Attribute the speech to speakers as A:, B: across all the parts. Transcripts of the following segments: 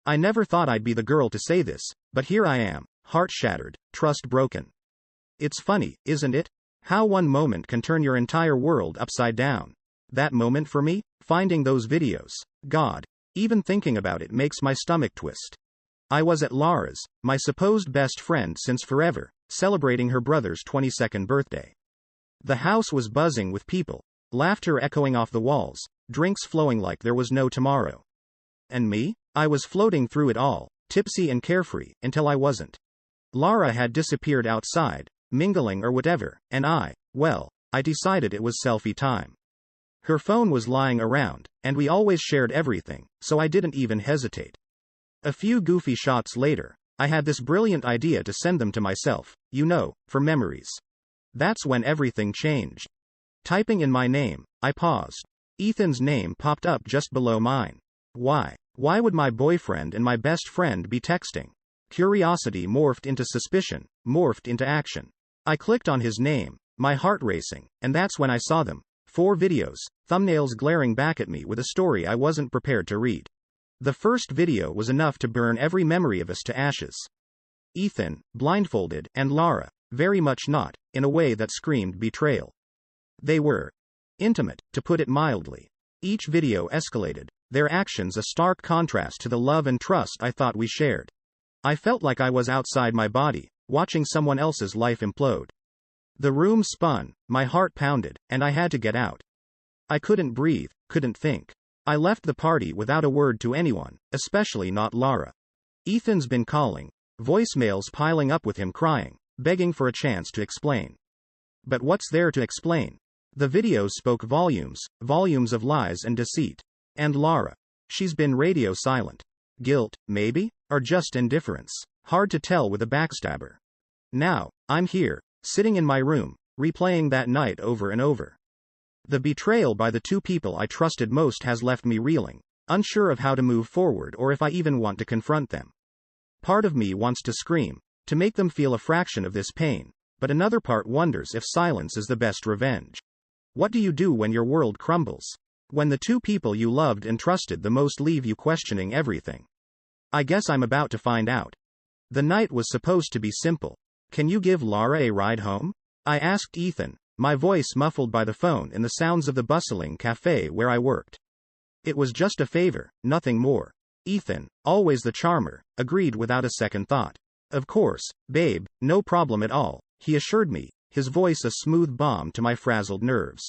A: I never thought I'd be the girl to say this, but here I am, heart shattered, trust broken. It's funny, isn't it? How one moment can turn your entire world upside down. That moment for me? Finding those videos. God. Even thinking about it makes my stomach twist. I was at Laura's, my supposed best friend since forever, celebrating her brother's 22nd birthday. The house was buzzing with people, laughter echoing off the walls, drinks flowing like there was no tomorrow. And me? I was floating through it all, tipsy and carefree, until I wasn't. Laura had disappeared outside, mingling or whatever, and I decided it was selfie time. Her phone was lying around, and we always shared everything, so I didn't even hesitate. A few goofy shots later, I had this brilliant idea to send them to myself, for memories. That's when everything changed. Typing in my name, I paused. Ethan's name popped up just below mine. Why? Why would my boyfriend and my best friend be texting? Curiosity morphed into suspicion, morphed into action. I clicked on his name, my heart racing, and that's when I saw them. 4 videos, thumbnails glaring back at me with a story I wasn't prepared to read. The first video was enough to burn every memory of us to ashes. Ethan, blindfolded, and Laura, very much not, in a way that screamed betrayal. They were intimate, to put it mildly. Each video escalated, their actions a stark contrast to the love and trust I thought we shared. I felt like I was outside my body, watching someone else's life implode. The room spun, my heart pounded, and I had to get out. I couldn't breathe, couldn't think. I left the party without a word to anyone, especially not Laura. Ethan's been calling, voicemails piling up with him crying, begging for a chance to explain. But what's there to explain? The videos spoke volumes, volumes of lies and deceit. And Laura. She's been radio silent. Guilt, maybe? Or just indifference? Hard to tell with a backstabber. Now, I'm here, sitting in my room, replaying that night over and over. The betrayal by the 2 people I trusted most has left me reeling, unsure of how to move forward or if I even want to confront them. Part of me wants to scream, to make them feel a fraction of this pain, but another part wonders if silence is the best revenge. What do you do when your world crumbles? When the 2 people you loved and trusted the most leave you questioning everything? I guess I'm about to find out. The night was supposed to be simple. Can you give Laura a ride home? I asked Ethan, my voice muffled by the phone and the sounds of the bustling cafe where I worked. It was just a favor, nothing more. Ethan, always the charmer, agreed without a second thought. Of course, babe, no problem at all, he assured me, his voice a smooth balm to my frazzled nerves.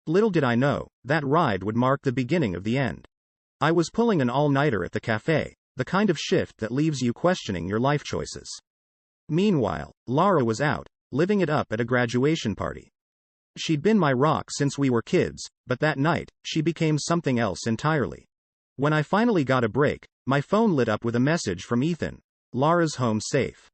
A: Little did I know, that ride would mark the beginning of the end. I was pulling an all-nighter at the cafe, the kind of shift that leaves you questioning your life choices. Meanwhile, Laura was out, living it up at a graduation party. She'd been my rock since we were kids, but that night, she became something else entirely. When I finally got a break, my phone lit up with a message from Ethan. Laura's home safe.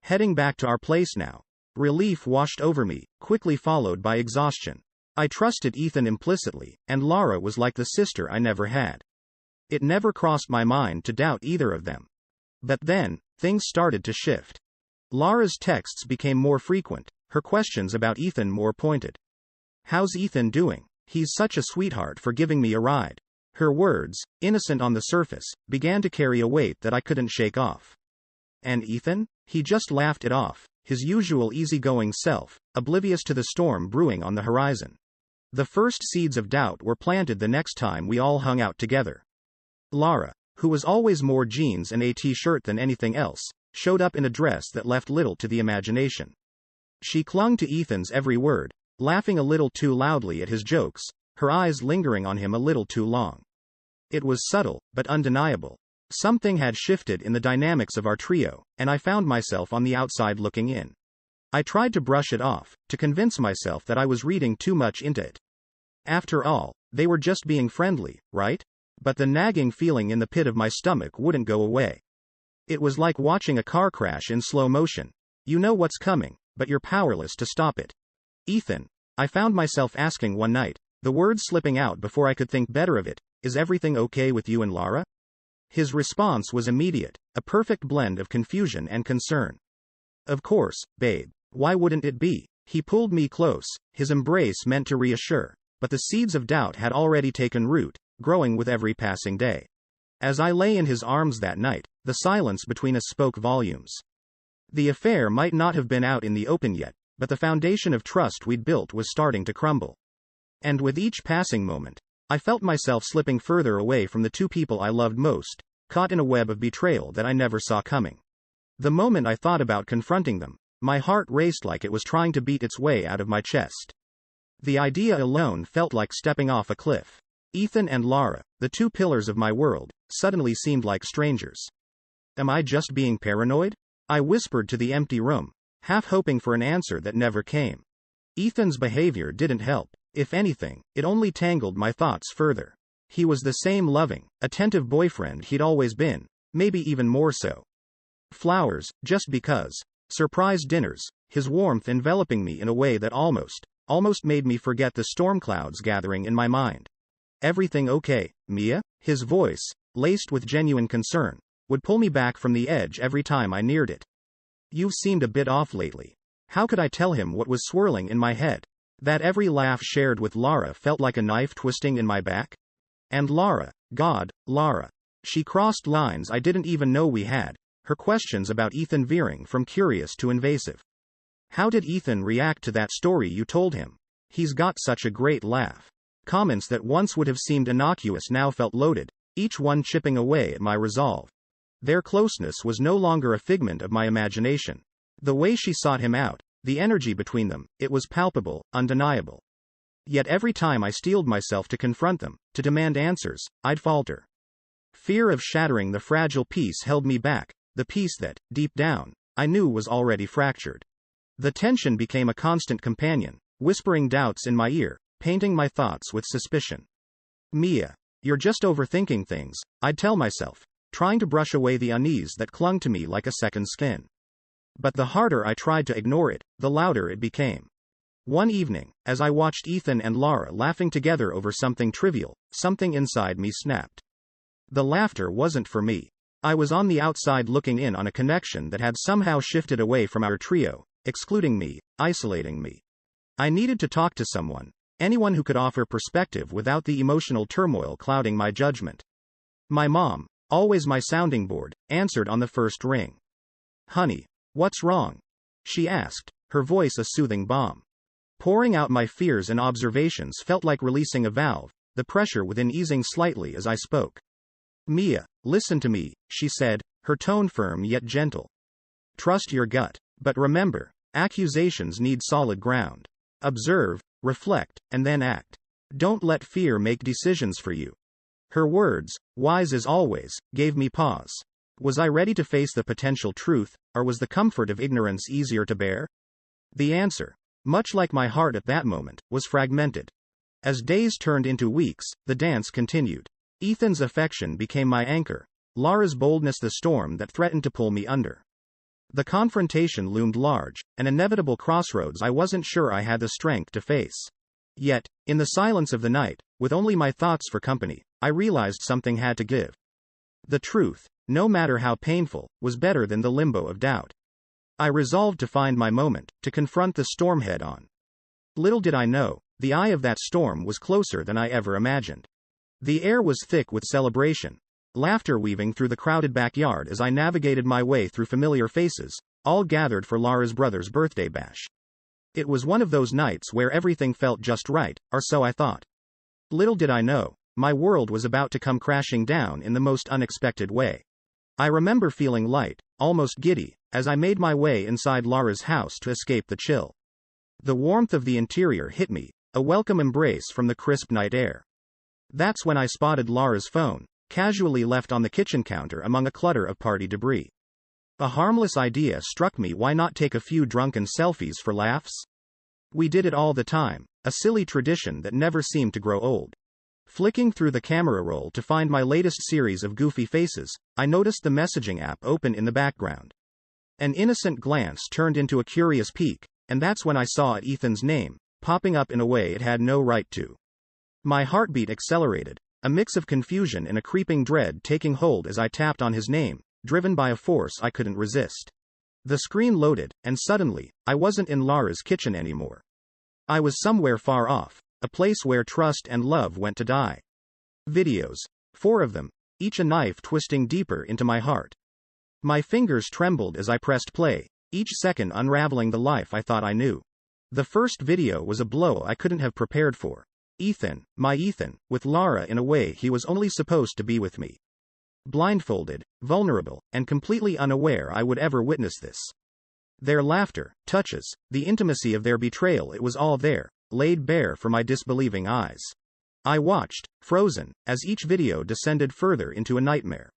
A: Heading back to our place now. Relief washed over me, quickly followed by exhaustion. I trusted Ethan implicitly, and Laura was like the sister I never had. It never crossed my mind to doubt either of them. But then, things started to shift. Laura's texts became more frequent, her questions about Ethan more pointed. How's Ethan doing? He's such a sweetheart for giving me a ride. Her words, innocent on the surface, began to carry a weight that I couldn't shake off. And Ethan? He just laughed it off, his usual easygoing self, oblivious to the storm brewing on the horizon. The first seeds of doubt were planted the next time we all hung out together. Laura, who was always more jeans and a t-shirt than anything else, showed up in a dress that left little to the imagination. She clung to Ethan's every word, laughing a little too loudly at his jokes, her eyes lingering on him a little too long. It was subtle, but undeniable. Something had shifted in the dynamics of our trio, and I found myself on the outside looking in. I tried to brush it off, to convince myself that I was reading too much into it. After all, they were just being friendly, right? But the nagging feeling in the pit of my stomach wouldn't go away. It was like watching a car crash in slow motion. You know what's coming, but you're powerless to stop it. Ethan, I found myself asking one night, the words slipping out before I could think better of it, is everything okay with you and Laura? His response was immediate, a perfect blend of confusion and concern. Of course, babe. Why wouldn't it be? He pulled me close, his embrace meant to reassure, but the seeds of doubt had already taken root, growing with every passing day. As I lay in his arms that night, the silence between us spoke volumes. The affair might not have been out in the open yet, but the foundation of trust we'd built was starting to crumble. And with each passing moment, I felt myself slipping further away from the two people I loved most, caught in a web of betrayal that I never saw coming. The moment I thought about confronting them, my heart raced like it was trying to beat its way out of my chest. The idea alone felt like stepping off a cliff. Ethan and Lara, the two pillars of my world, suddenly seemed like strangers. Am I just being paranoid? I whispered to the empty room, half hoping for an answer that never came. Ethan's behavior didn't help. If anything, it only tangled my thoughts further. He was the same loving, attentive boyfriend he'd always been, maybe even more so. Flowers, just because. Surprise dinners, his warmth enveloping me in a way that almost made me forget the storm clouds gathering in my mind. Everything okay, Mia? His voice, laced with genuine concern, would pull me back from the edge every time I neared it. You've seemed a bit off lately. How could I tell him what was swirling in my head? That every laugh shared with Lara felt like a knife twisting in my back? And Lara, God, Lara. She crossed lines I didn't even know we had, her questions about Ethan veering from curious to invasive. How did Ethan react to that story you told him? He's got such a great laugh. Comments that once would have seemed innocuous now felt loaded, each one chipping away at my resolve. Their closeness was no longer a figment of my imagination. The way she sought him out, the energy between them, it was palpable, undeniable. Yet every time I steeled myself to confront them, to demand answers, I'd falter. Fear of shattering the fragile peace held me back, the peace that, deep down, I knew was already fractured. The tension became a constant companion, whispering doubts in my ear, painting my thoughts with suspicion. Mia, you're just overthinking things, I'd tell myself, trying to brush away the unease that clung to me like a second skin. But the harder I tried to ignore it, the louder it became. One evening, as I watched Ethan and Lara laughing together over something trivial, something inside me snapped. The laughter wasn't for me. I was on the outside looking in on a connection that had somehow shifted away from our trio, excluding me, isolating me. I needed to talk to someone, anyone who could offer perspective without the emotional turmoil clouding my judgment. My mom, always my sounding board, answered on the first ring. Honey, what's wrong? She asked, her voice a soothing balm. Pouring out my fears and observations felt like releasing a valve, the pressure within easing slightly as I spoke. Mia, listen to me, she said, her tone firm yet gentle. Trust your gut, but remember, accusations need solid ground. Observe, reflect, and then act. Don't let fear make decisions for you. Her words, wise as always, gave me pause. Was I ready to face the potential truth, or was the comfort of ignorance easier to bear? The answer, much like my heart at that moment, was fragmented. As days turned into weeks, the dance continued. Ethan's affection became my anchor, Lara's boldness the storm that threatened to pull me under. The confrontation loomed large, an inevitable crossroads I wasn't sure I had the strength to face. Yet, in the silence of the night, with only my thoughts for company, I realized something had to give. The truth, no matter how painful, was better than the limbo of doubt. I resolved to find my moment, to confront the storm head on. Little did I know, the eye of that storm was closer than I ever imagined. The air was thick with celebration, laughter weaving through the crowded backyard as I navigated my way through familiar faces, all gathered for Lara's brother's birthday bash. It was one of those nights where everything felt just right, or so I thought. Little did I know, my world was about to come crashing down in the most unexpected way. I remember feeling light, almost giddy, as I made my way inside Lara's house to escape the chill. The warmth of the interior hit me, a welcome embrace from the crisp night air. That's when I spotted Lara's phone, casually left on the kitchen counter among a clutter of party debris. A harmless idea struck me: why not take a few drunken selfies for laughs? We did it all the time, a silly tradition that never seemed to grow old. Flicking through the camera roll to find my latest series of goofy faces, I noticed the messaging app open in the background. An innocent glance turned into a curious peek, and that's when I saw Ethan's name, popping up in a way it had no right to. My heartbeat accelerated, a mix of confusion and a creeping dread taking hold as I tapped on his name, driven by a force I couldn't resist. The screen loaded, and suddenly, I wasn't in Lara's kitchen anymore. I was somewhere far off, a place where trust and love went to die. Videos. 4 of them, each a knife twisting deeper into my heart. My fingers trembled as I pressed play, each second unraveling the life I thought I knew. The first video was a blow I couldn't have prepared for. Ethan, my Ethan, with Lara in a way he was only supposed to be with me. Blindfolded, vulnerable, and completely unaware I would ever witness this. Their laughter, touches, the intimacy of their betrayal, it was all there, laid bare for my disbelieving eyes. I watched, frozen, as each video descended further into a nightmare.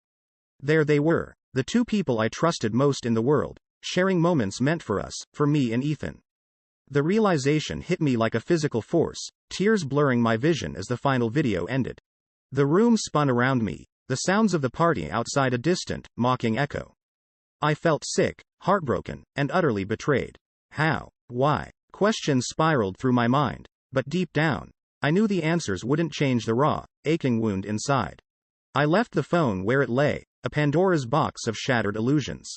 A: There they were, the two people I trusted most in the world, sharing moments meant for us, for me and Ethan. The realization hit me like a physical force, tears blurring my vision as the final video ended. The room spun around me, the sounds of the party outside a distant, mocking echo. I felt sick, heartbroken, and utterly betrayed. How? Why? Questions spiraled through my mind, but deep down, I knew the answers wouldn't change the raw, aching wound inside. I left the phone where it lay, a Pandora's box of shattered illusions.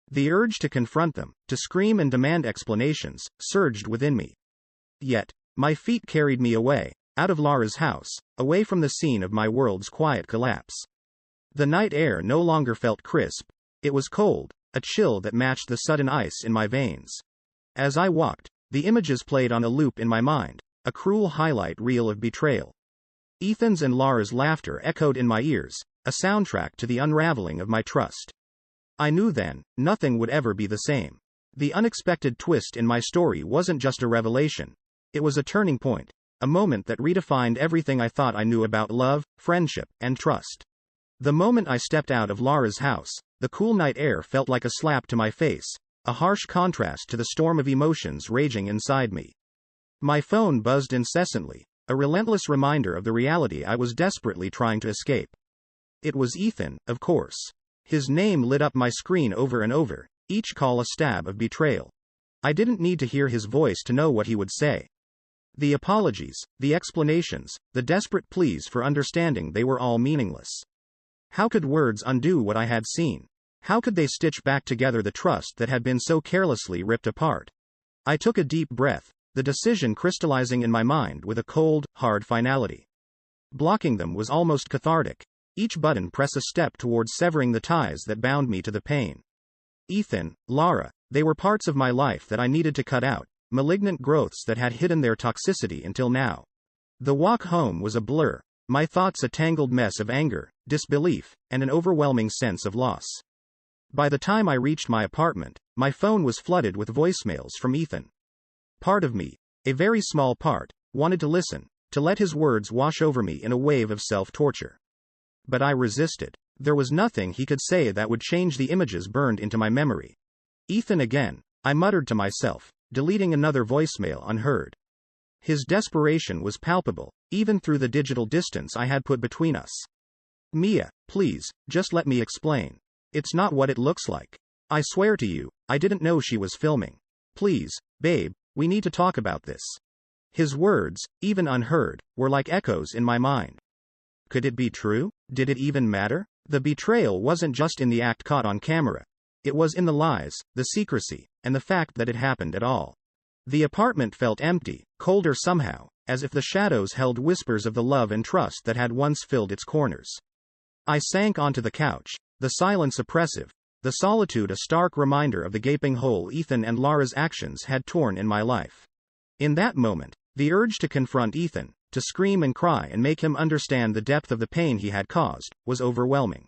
A: The urge to confront them, to scream and demand explanations, surged within me. Yet, my feet carried me away, out of Lara's house, away from the scene of my world's quiet collapse. The night air no longer felt crisp, it was cold, a chill that matched the sudden ice in my veins. As I walked, the images played on a loop in my mind, a cruel highlight reel of betrayal. Ethan's and Lara's laughter echoed in my ears, a soundtrack to the unraveling of my trust. I knew then, nothing would ever be the same. The unexpected twist in my story wasn't just a revelation. It was a turning point, a moment that redefined everything I thought I knew about love, friendship, and trust. The moment I stepped out of Lara's house, the cool night air felt like a slap to my face, a harsh contrast to the storm of emotions raging inside me. My phone buzzed incessantly, a relentless reminder of the reality I was desperately trying to escape. It was Ethan, of course. His name lit up my screen over and over, each call a stab of betrayal. I didn't need to hear his voice to know what he would say. The apologies, the explanations, the desperate pleas for understanding, they were all meaningless. How could words undo what I had seen? How could they stitch back together the trust that had been so carelessly ripped apart? I took a deep breath, the decision crystallizing in my mind with a cold, hard finality. Blocking them was almost cathartic. Each button pressed a step towards severing the ties that bound me to the pain. Ethan, Lara, they were parts of my life that I needed to cut out, malignant growths that had hidden their toxicity until now. The walk home was a blur, my thoughts a tangled mess of anger, disbelief, and an overwhelming sense of loss. By the time I reached my apartment, my phone was flooded with voicemails from Ethan. Part of me, a very small part, wanted to listen, to let his words wash over me in a wave of self-torture. But I resisted. There was nothing he could say that would change the images burned into my memory. Ethan again, I muttered to myself, deleting another voicemail unheard. His desperation was palpable, even through the digital distance I had put between us. Mia, please, just let me explain. It's not what it looks like. I swear to you, I didn't know she was filming. Please, babe, we need to talk about this. His words, even unheard, were like echoes in my mind. Could it be true? Did it even matter? The betrayal wasn't just in the act caught on camera. It was in the lies, the secrecy, and the fact that it happened at all. The apartment felt empty, colder somehow, as if the shadows held whispers of the love and trust that had once filled its corners. I sank onto the couch, the silence oppressive, the solitude a stark reminder of the gaping hole Ethan and Lara's actions had torn in my life. In that moment, the urge to confront Ethan, to scream and cry and make him understand the depth of the pain he had caused, was overwhelming.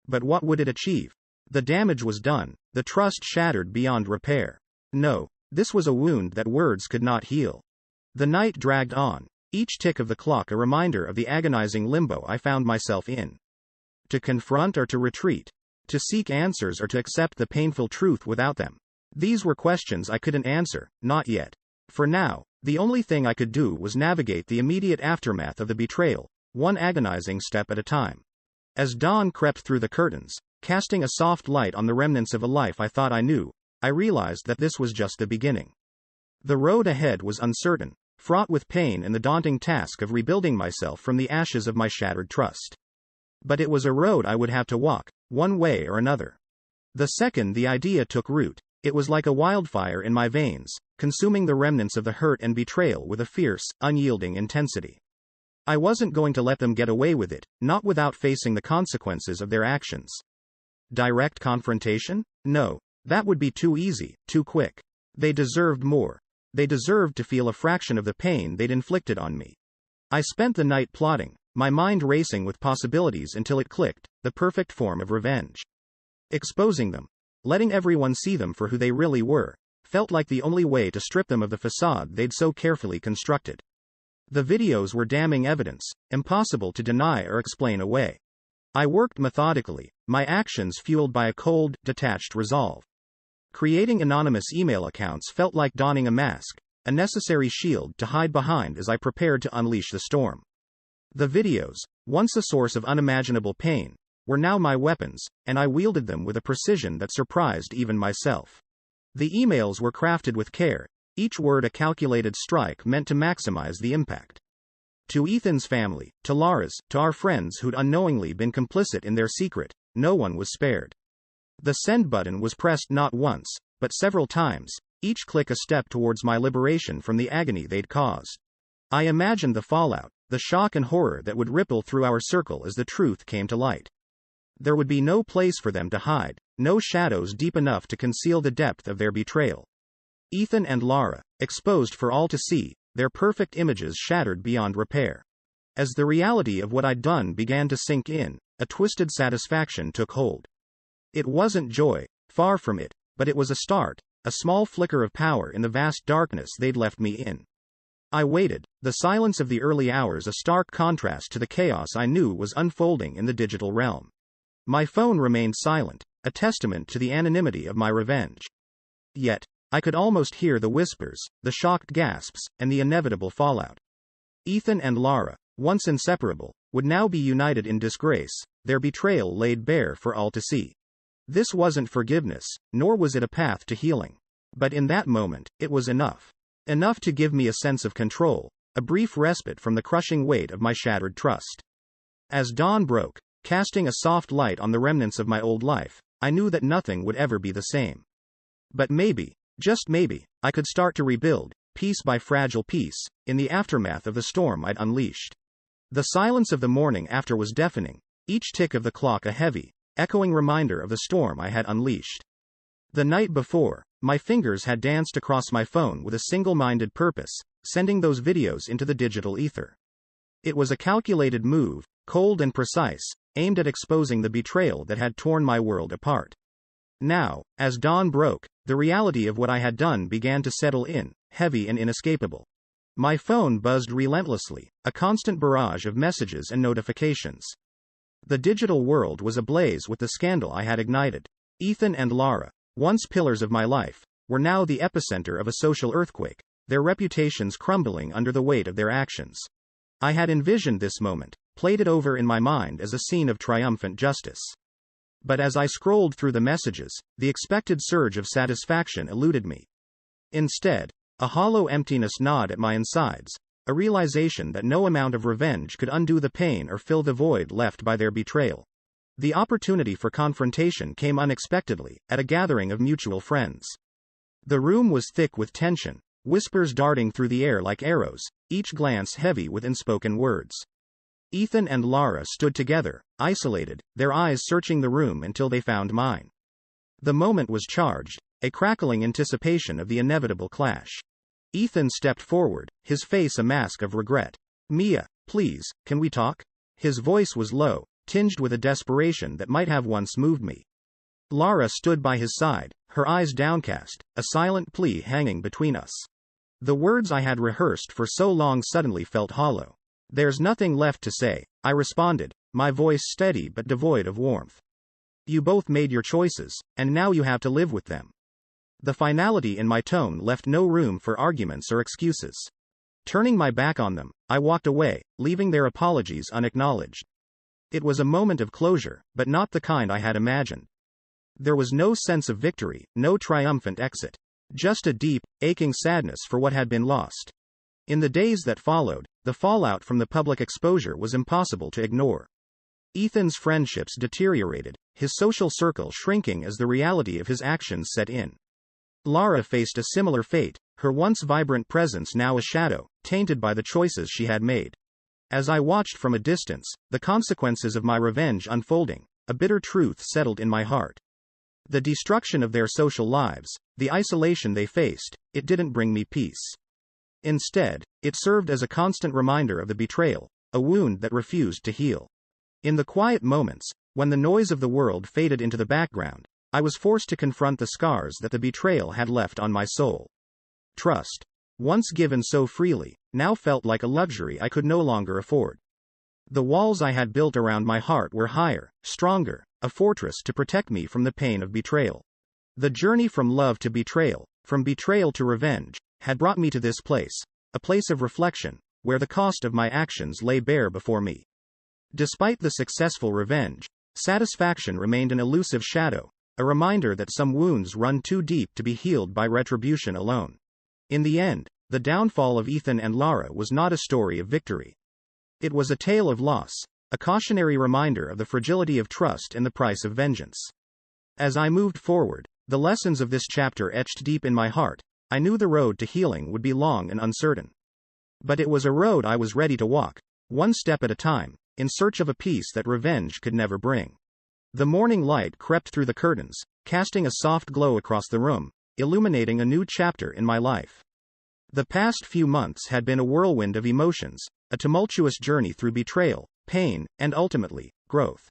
A: But what would it achieve? The damage was done, the trust shattered beyond repair. No, this was a wound that words could not heal. The night dragged on, each tick of the clock a reminder of the agonizing limbo I found myself in. To confront or to retreat? To seek answers or to accept the painful truth without them? These were questions I couldn't answer, not yet. For now, the only thing I could do was navigate the immediate aftermath of the betrayal, one agonizing step at a time. As dawn crept through the curtains, casting a soft light on the remnants of a life I thought I knew, I realized that this was just the beginning. The road ahead was uncertain, fraught with pain and the daunting task of rebuilding myself from the ashes of my shattered trust. But it was a road I would have to walk, one way or another. The second the idea took root, it was like a wildfire in my veins, consuming the remnants of the hurt and betrayal with a fierce, unyielding intensity. I wasn't going to let them get away with it, not without facing the consequences of their actions. Direct confrontation? No. That would be too easy, too quick. They deserved more. They deserved to feel a fraction of the pain they'd inflicted on me. I spent the night plotting, my mind racing with possibilities until it clicked, the perfect form of revenge. Exposing them, letting everyone see them for who they really were, felt like the only way to strip them of the facade they'd so carefully constructed. The videos were damning evidence, impossible to deny or explain away. I worked methodically, my actions fueled by a cold, detached resolve. Creating anonymous email accounts felt like donning a mask, a necessary shield to hide behind as I prepared to unleash the storm. The videos, once a source of unimaginable pain, were now my weapons, and I wielded them with a precision that surprised even myself. The emails were crafted with care, each word a calculated strike meant to maximize the impact. To Ethan's family, to Lara's, to our friends who'd unknowingly been complicit in their secret, no one was spared. The send button was pressed not once, but several times, each click a step towards my liberation from the agony they'd caused. I imagined the fallout, the shock and horror that would ripple through our circle as the truth came to light. There would be no place for them to hide, no shadows deep enough to conceal the depth of their betrayal. Ethan and Lara, exposed for all to see, their perfect images shattered beyond repair. As the reality of what I'd done began to sink in, a twisted satisfaction took hold. It wasn't joy, far from it, but it was a start, a small flicker of power in the vast darkness they'd left me in. I waited, the silence of the early hours a stark contrast to the chaos I knew was unfolding in the digital realm. My phone remained silent, a testament to the anonymity of my revenge. Yet, I could almost hear the whispers, the shocked gasps, and the inevitable fallout. Ethan and Lara, once inseparable, would now be united in disgrace, their betrayal laid bare for all to see. This wasn't forgiveness, nor was it a path to healing. But in that moment, it was enough. Enough to give me a sense of control, a brief respite from the crushing weight of my shattered trust. As dawn broke, casting a soft light on the remnants of my old life, I knew that nothing would ever be the same. But maybe, just maybe, I could start to rebuild, piece by fragile piece, in the aftermath of the storm I'd unleashed. The silence of the morning after was deafening, each tick of the clock a heavy, echoing reminder of the storm I had unleashed. The night before, my fingers had danced across my phone with a single-minded purpose, sending those videos into the digital ether. It was a calculated move, cold and precise, aimed at exposing the betrayal that had torn my world apart. Now, as dawn broke, the reality of what I had done began to settle in, heavy and inescapable. My phone buzzed relentlessly, a constant barrage of messages and notifications. The digital world was ablaze with the scandal I had ignited. Ethan and Lara, once pillars of my life, were now the epicenter of a social earthquake, their reputations crumbling under the weight of their actions. I had envisioned this moment, played it over in my mind as a scene of triumphant justice. But as I scrolled through the messages, the expected surge of satisfaction eluded me. Instead, a hollow emptiness gnawed at my insides, a realization that no amount of revenge could undo the pain or fill the void left by their betrayal. The opportunity for confrontation came unexpectedly, at a gathering of mutual friends. The room was thick with tension, whispers darting through the air like arrows, each glance heavy with unspoken words. Ethan and Lara stood together, isolated, their eyes searching the room until they found mine. The moment was charged, a crackling anticipation of the inevitable clash. Ethan stepped forward, his face a mask of regret. "Mia, please, can we talk?" His voice was low, tinged with a desperation that might have once moved me. Lara stood by his side, her eyes downcast, a silent plea hanging between us. The words I had rehearsed for so long suddenly felt hollow. "There's nothing left to say," I responded, my voice steady but devoid of warmth. "You both made your choices, and now you have to live with them." The finality in my tone left no room for arguments or excuses. Turning my back on them, I walked away, leaving their apologies unacknowledged. It was a moment of closure, but not the kind I had imagined. There was no sense of victory, no triumphant exit. Just a deep, aching sadness for what had been lost. In the days that followed, the fallout from the public exposure was impossible to ignore. Ethan's friendships deteriorated, his social circle shrinking as the reality of his actions set in. Lara faced a similar fate, her once vibrant presence now a shadow, tainted by the choices she had made. As I watched from a distance, the consequences of my revenge unfolding, a bitter truth settled in my heart. The destruction of their social lives, the isolation they faced, it didn't bring me peace. Instead, it served as a constant reminder of the betrayal, a wound that refused to heal. In the quiet moments, when the noise of the world faded into the background, I was forced to confront the scars that the betrayal had left on my soul. Trust, once given so freely, now felt like a luxury I could no longer afford. The walls I had built around my heart were higher, stronger, a fortress to protect me from the pain of betrayal. The journey from love to betrayal, from betrayal to revenge, had brought me to this place, a place of reflection, where the cost of my actions lay bare before me. Despite the successful revenge, satisfaction remained an elusive shadow, a reminder that some wounds run too deep to be healed by retribution alone. In the end, the downfall of Ethan and Lara was not a story of victory. It was a tale of loss, a cautionary reminder of the fragility of trust and the price of vengeance. As I moved forward, the lessons of this chapter etched deep in my heart. I knew the road to healing would be long and uncertain. But it was a road I was ready to walk, one step at a time, in search of a peace that revenge could never bring. The morning light crept through the curtains, casting a soft glow across the room, illuminating a new chapter in my life. The past few months had been a whirlwind of emotions, a tumultuous journey through betrayal, pain, and ultimately, growth.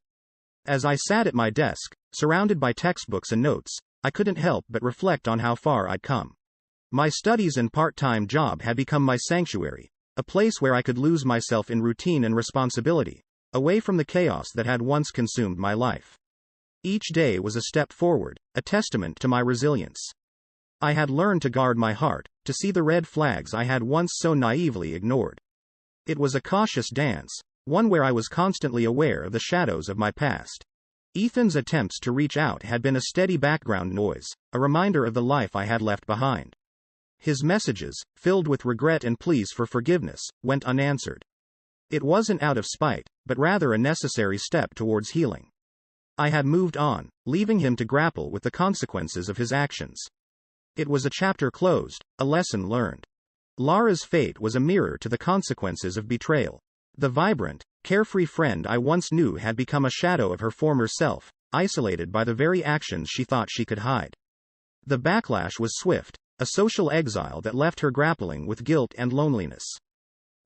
A: As I sat at my desk, surrounded by textbooks and notes, I couldn't help but reflect on how far I'd come. My studies and part-time job had become my sanctuary, a place where I could lose myself in routine and responsibility, away from the chaos that had once consumed my life. Each day was a step forward, a testament to my resilience. I had learned to guard my heart, to see the red flags I had once so naively ignored. It was a cautious dance, one where I was constantly aware of the shadows of my past. Ethan's attempts to reach out had been a steady background noise, a reminder of the life I had left behind. His messages, filled with regret and pleas for forgiveness, went unanswered. It wasn't out of spite, but rather a necessary step towards healing. I had moved on, leaving him to grapple with the consequences of his actions. It was a chapter closed, a lesson learned. Lara's fate was a mirror to the consequences of betrayal. The vibrant, carefree friend I once knew had become a shadow of her former self, isolated by the very actions she thought she could hide. The backlash was swift, a social exile that left her grappling with guilt and loneliness.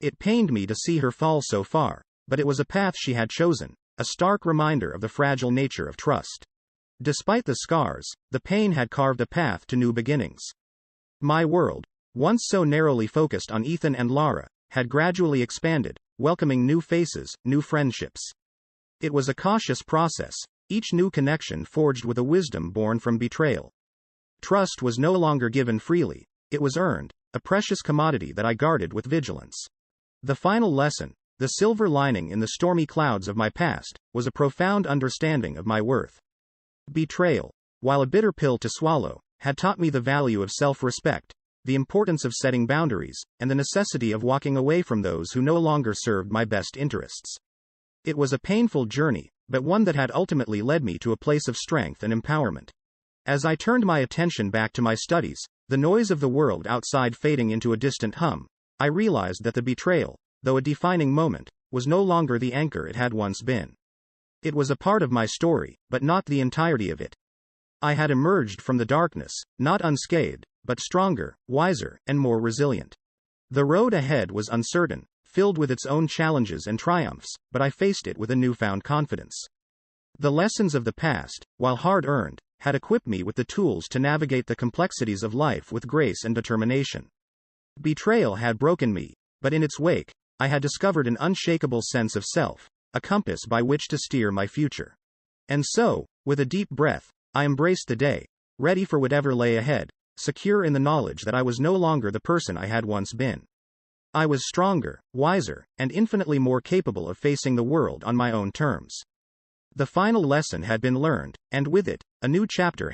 A: It pained me to see her fall so far, but it was a path she had chosen, a stark reminder of the fragile nature of trust. Despite the scars, the pain had carved a path to new beginnings. My world, once so narrowly focused on Ethan and Lara, had gradually expanded, welcoming new faces, new friendships. It was a cautious process, each new connection forged with a wisdom born from betrayal. Trust was no longer given freely, it was earned, a precious commodity that I guarded with vigilance. The final lesson, the silver lining in the stormy clouds of my past, was a profound understanding of my worth. Betrayal, while a bitter pill to swallow, had taught me the value of self-respect, the importance of setting boundaries, and the necessity of walking away from those who no longer served my best interests. It was a painful journey, but one that had ultimately led me to a place of strength and empowerment. As I turned my attention back to my studies, the noise of the world outside fading into a distant hum, I realized that the betrayal, though a defining moment, was no longer the anchor it had once been. It was a part of my story, but not the entirety of it. I had emerged from the darkness, not unscathed, but stronger, wiser, and more resilient. The road ahead was uncertain, filled with its own challenges and triumphs, but I faced it with a newfound confidence. The lessons of the past, while hard-earned, had equipped me with the tools to navigate the complexities of life with grace and determination. Betrayal had broken me, but in its wake, I had discovered an unshakable sense of self, a compass by which to steer my future. And so, with a deep breath, I embraced the day, ready for whatever lay ahead, secure in the knowledge that I was no longer the person I had once been. I was stronger, wiser, and infinitely more capable of facing the world on my own terms. The final lesson had been learned, and with it, a new chapter